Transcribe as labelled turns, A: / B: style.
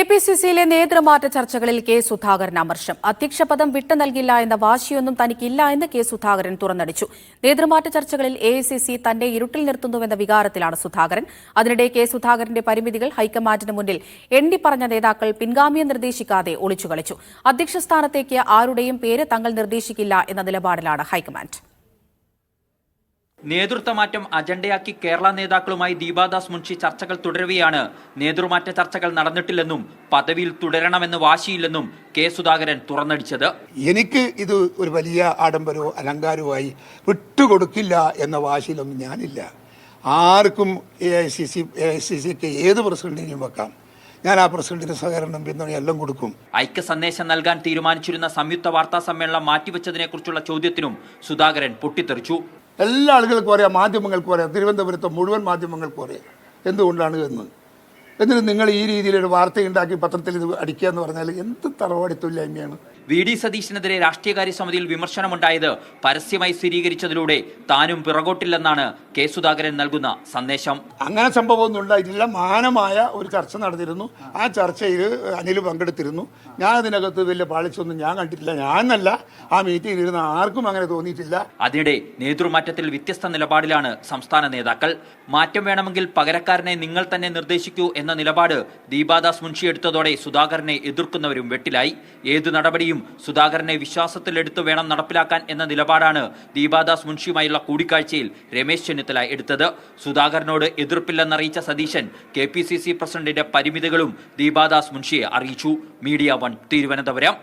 A: കെപിസിസിയിലെ നേതൃമാറ്റ ചർച്ചകളിൽ കെ സുധാകരൻ അമർഷം. അധ്യക്ഷപദം വിട്ടു നൽകില്ല എന്ന വാശിയൊന്നും തനിക്കില്ല എന്ന് കെ സുധാകരൻ തുറന്നടിച്ചു. നേതൃമാറ്റ ചർച്ചകളിൽ എഐസിസി തന്നെ ഇരുട്ടിൽ നിർത്തുന്നുവെന്ന വികാരത്തിലാണ് സുധാകരൻ. അതിനിടെ കെ സുധാകരന്റെ പരിമിതികൾ ഹൈക്കമാൻഡിന് മുന്നിൽ എണ്ണിപ്പറഞ്ഞ നേതാക്കൾ പിൻഗാമിയെ നിർദ്ദേശിക്കാതെ ഒളിച്ചുകളിച്ചു. അധ്യക്ഷ സ്ഥാനത്തേക്ക് ആരുടെയും പേര് തങ്ങൾ നിർദ്ദേശിക്കില്ല എന്ന നിലപാടിലാണ് ഹൈക്കമാൻഡ്.
B: നേതൃത്വമാറ്റം അജണ്ടയാക്കി കേരള നേതാക്കളുമായി ദീപാദാസ് മുൻഷി ചർച്ചകൾ തുടരവെയാണ് നേതൃമാറ്റ ചർച്ചകൾ നടന്നിട്ടില്ലെന്നും പദവിയിൽ തുടരണമെന്ന് വാശിയില്ലെന്നും കെ സുധാകരൻ തുറന്നടിച്ചത്.
C: എനിക്ക് ഇത് ഒരു വലിയ ആഡംബരവും അലങ്കാരവുമായി വിട്ടുകൊടുക്കില്ല എന്ന വാശിയിലൊന്നും ഞാനില്ല. ആർക്കും എഐസിസിക്ക് ഏത് പ്രസിഡന്റിനെയും വെക്കാം. ഞാൻ ആ പ്രസിഡന്റിന് സഹകരണം പിന്തുണ എല്ലാം കൊടുക്കും.
B: ഐക്യ സന്ദേശം നൽകാൻ തീരുമാനിച്ചിരുന്ന സംയുക്ത വാർത്താ സമ്മേളനം മാറ്റിവെച്ചതിനെ കുറിച്ചുള്ള ചോദ്യത്തിനും സുധാകരൻ പൊട്ടിത്തെറിച്ചു.
C: എല്ലാ ആളുകൾക്കും അറിയാം, മാധ്യമങ്ങൾക്കും അറിയാം, തിരുവനന്തപുരത്തെ മുഴുവൻ മാധ്യമങ്ങൾക്കും അറിയാം എന്തുകൊണ്ടാണ് എന്ന്. എന്നിട്ട് നിങ്ങൾ ഈ രീതിയിലൊരു വാർത്തയുണ്ടാക്കി പത്രത്തിൽ ഇത് അടിക്കുക എന്ന് പറഞ്ഞാൽ എന്ത് തറവാടിത്തൊല്ലായ്മയാണ്.
B: വി ഡി സതീശനെതിരെ രാഷ്ട്രീയകാര്യ സമിതിയിൽ വിമർശനമുണ്ടായത് പരസ്യമായി സ്ഥിരീകരിച്ചതിലൂടെ താനും പിറകോട്ടില്ലെന്നാണ് കെ സുധാകരൻ നൽകുന്ന സന്ദേശം.
C: അങ്ങനെ സംഭവമൊന്നും ഉണ്ടായിട്ടില്ല. മാനമായ ഒരു ചർച്ച നടന്നിരുന്നു. ആ ചർച്ചയിൽ അനിൽ പങ്കെടുത്തിരുന്നു. ഞാൻ അതിനകത്ത് വലിയ പാളിച്ചൊന്നും ഞാൻ കണ്ടിട്ടില്ല. ഞാനല്ല, ആ മീറ്റിംഗിൽ ഇരുന്ന ആർക്കും അങ്ങനെ തോന്നിയിട്ടില്ല.
B: അതിനിടെ നേതൃമാറ്റത്തിൽ വ്യത്യസ്ത നിലപാടിലാണ് സംസ്ഥാന നേതാക്കൾ. മാറ്റം വേണമെങ്കിൽ പകരക്കാരനെ നിങ്ങൾ തന്നെ നിർദ്ദേശിക്കൂ എന്ന നിലപാട് ദീപാദാസ് മുൻഷി എടുത്തതോടെ സുധാകരനെ എതിർക്കുന്നവരും വെട്ടിലായി. ഏതു നടപടിയും സുധാകരനെ വിശ്വാസത്തിലെടുത്ത് വേണം നടപ്പിലാക്കാൻ എന്ന നിലപാടാണ് ദീപാദാസ് മുൻഷിയുമായുള്ള കൂടിക്കാഴ്ചയിൽ രമേശ് ചെന്നിത്തല എടുത്തത്. സുധാകരനോട് എതിർപ്പില്ലെന്നറിയിച്ച സതീശൻ കെപിസിസി പ്രസിഡന്റിന്റെ പരിമിതികളും ദീപാദാസ് മുൻഷിയെ അറിയിച്ചു. മീഡിയ 1 തിരുവനന്തപുരം.